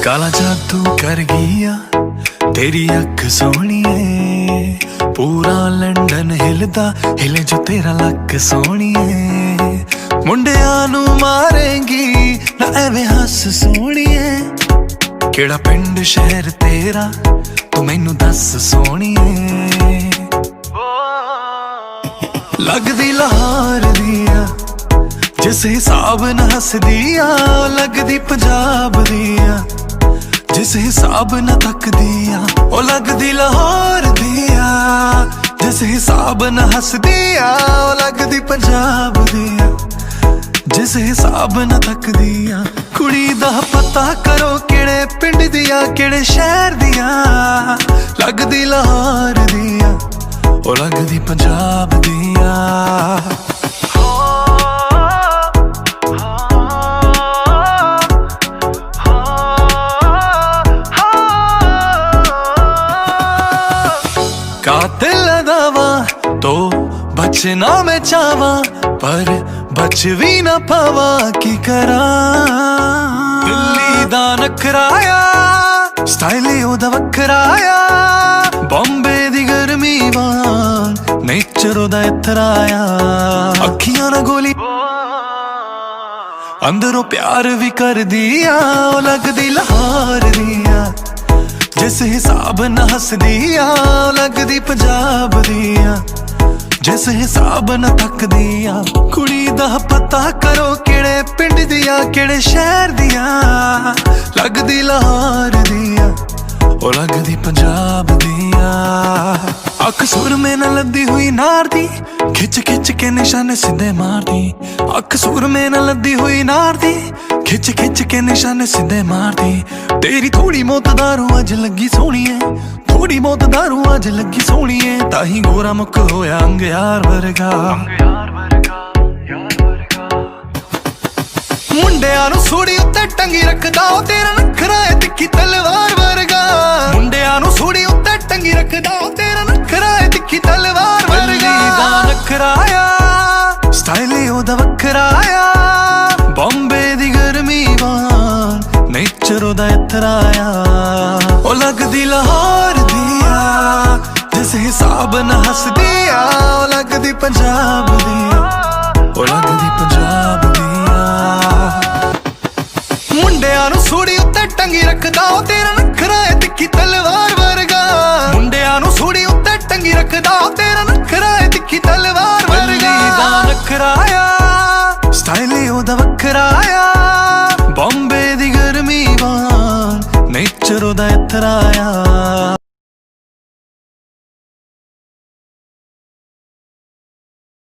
काला जादू कर गया तेरी अख सोहणीए, पूरा लंडन हिलदा हिले जो तेरा लक सोहणीए। मुंडियां नू मारेंगी ना एवें हस सोहणीए, केड़ा पिंड शहर तेरा तू मैनू दस सोहणीए। लगदी लाहौर दिया जिस हिसाब न हसदिया, लगदी पंजाब दिया जिस हिसाब न तकदिया। ओ लगदी लाहौर दिया जिस हिसाब न हसदिया, ओ लगदी पंजाब दिया जिस हिसाब न तकदिया। कुड़ी दा पता करो केड़े पिंड दिया केड़े शहर दिया, लगदी लाहौर दिया ओ लगदी पंजाब दिया। कातिल दावा तो बचना मैं चावा, पर बच भी ना पावा की करा। दिल्ली दा नखराया स्टाइल ओदा वखराया, बॉम्बे दी गर्मी वांग नेचर ओदा इथराया। अखियां ना गोली अंदरों प्यार भी कर दिया, ओ लगदी लाहौर दिया जिस हिसाब न हसदिया, लगदी पंजाब दिया जिस हिसाब न तकदिया। कुड़ी दा पता करो केड़े पिंड दिया केड़े शहर दिया, लगदी लाहौर दिया ओ लगदी पंजाब दिया। अख सुर में न लद्दी हुई नार दी, खिच खिच के निशाने सीधे मार दी। अख सुर में न लद्दी हुई नार दी, खिच खिच के निशाने सीधे मार दी। तेरी थोड़ी मौत दारू अज लगी सोहणीए, थोड़ी मौत दारू अज लगी सोहणीए। ताही गोरा मुख होया अंग यार वर्गा, मुंडियां नू सूड़ी उत्ते टंगी रखदा ओ तेरा नखरा है तिखी तलवार वर्गा। मुंडियां नू सूड़ी उत्ते टंगी रखदा ओ तेरा नखरा है तिखी तलवार वर्गा। दा नखराया स्टाइल ओदा वखराया, बॉम्बे दी गर्मी वांग नेचर ओदा इथराया। ओ लगदी लाहौर दिया जिस हिसाब न हसदिया, ओ लगदी पंजाब दिया ओ लगदी पंजाब दिया। मुंडियां नू सूड़ी उत्ते टंगी रखदा ओ तेरा नखरा है तिखी तलवार वर्गा। मुंडियां नू सूड़ी उत्ते टंगी रखदा ओ तेरा नखरा है तिखी तलवार वर्गा। दा नखराया स्टाइल ओदा वखराया, बॉम्बे दी गर्मी वांग नेचर ओदा इथराया।